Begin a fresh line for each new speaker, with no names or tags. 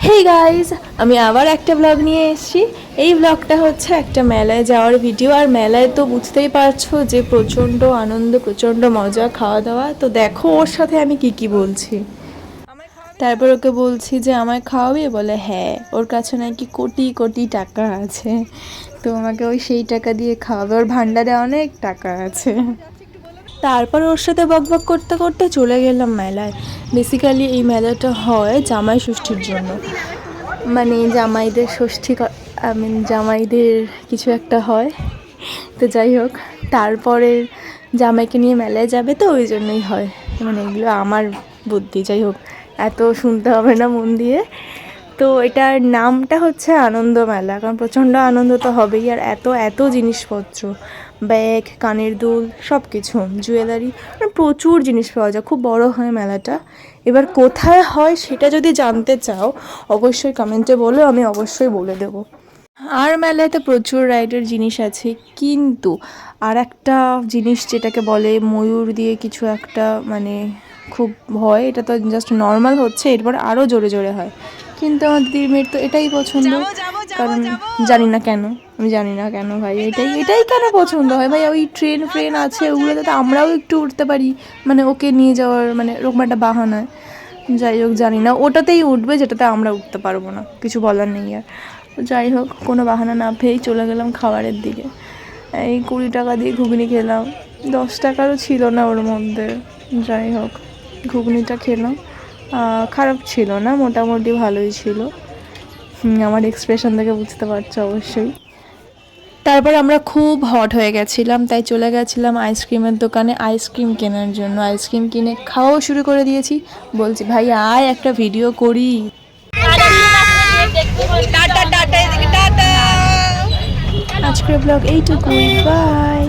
Hey guys, আমি আবার একটা ব্লগ নিয়ে এসেছি। এই ব্লগটা হচ্ছে একটা মেলায় যাওয়ার ভিডিও। আর মেলায় তো বুঝতেই পারছো যে প্রচণ্ড আনন্দ, প্রচণ্ড মজা, খাওয়া দাওয়া। তো দেখো ওর সাথে আমি কি বলছি। তারপর ওকে বলছি যে আমায় খাওয়াবি, বলে হ্যাঁ, ওর কাছে নাকি কোটি কোটি টাকা আছে, তো আমাকে ওই সেই টাকা দিয়ে খাওয়াবে, ওর ভান্ডারে অনেক টাকা আছে। তারপর ওর সাথে বকবক করতে করতে চলে গেলাম মেলায়। বেসিক্যালি এই মেলাটা হয় জামাই ষষ্ঠীর জন্য, মানে জামাইদের ষষ্ঠী, জামাইদের কিছু একটা হয়। তো যাই হোক, তারপরে জামাইকে নিয়ে মেলায় যাবে, তো ওই জন্যই হয়। মানে এগুলো আমার বুদ্ধি, যাই হোক, এত শুনতে হবে না মন দিয়ে। তো এটার নামটা হচ্ছে আনন্দ মেলা, কারণ প্রচণ্ড আনন্দ তো হবেই। আর এত এত জিনিসপত্র, ব্যাগ, কানের দুল, সব কিছু, জুয়েলারি, মানে প্রচুর জিনিস পাওয়া যায়। খুব বড় হয় মেলাটা। এবার কোথায় হয় সেটা যদি জানতে চাও অবশ্যই কমেন্টে বলো, আমি অবশ্যই বলে দেবো। আর মেলাতে প্রচুর রাইডের জিনিস আছে, কিন্তু আর একটা জিনিস যেটাকে বলে ময়ূর দিয়ে কিছু একটা, মানে খুব ভয়। এটা তো জাস্ট নর্মাল হচ্ছে, এরপর আরও জোরে জোরে হয়। কিন্তু আমার দিদির মেয়ের তো এটাই পছন্দ, কারণ জানি না কেন, আমি জানি না কেন ভাই, এটাই এটাই কেন পছন্দ হয় ভাই। ওই ট্রেন ফ্রেন আছে, ওগুলোতে তো আমরাও একটু উঠতে পারি, মানে ওকে নিয়ে যাওয়ার মানে এরকম একটা বাহানায়। যাই হোক, জানি না, ওটাতেই উঠবে যেটাতে আমরা উঠতে পারবো না, কিছু বলার নেই আর। যাই হোক, কোনো বাহানা না পেয়েই চলে গেলাম খাবারের দিকে। এই 20 টাকা দিয়ে ঘুগনি খেলাম, 10 টাকারও ছিল না ওর মধ্যে। যাই হোক, ঘুগনিটা খেলাম, খারাপ ছিল না, মোটামুটি ভালোই ছিল। আমার এক্সপ্রেশন দেখে বুঝতে পারছো অবশ্যই। তারপর আমরা খুব হট হয়ে গেছিলাম, তাই চলে গেছিলাম আইসক্রিমের দোকানে আইসক্রিম কেনার জন্য। আইসক্রিম কিনে খাওয়াও শুরু করে দিয়েছি। বলছি ভাই আয় একটা ভিডিও করি। আজকের ব্লগ এইটুকুই, বাই।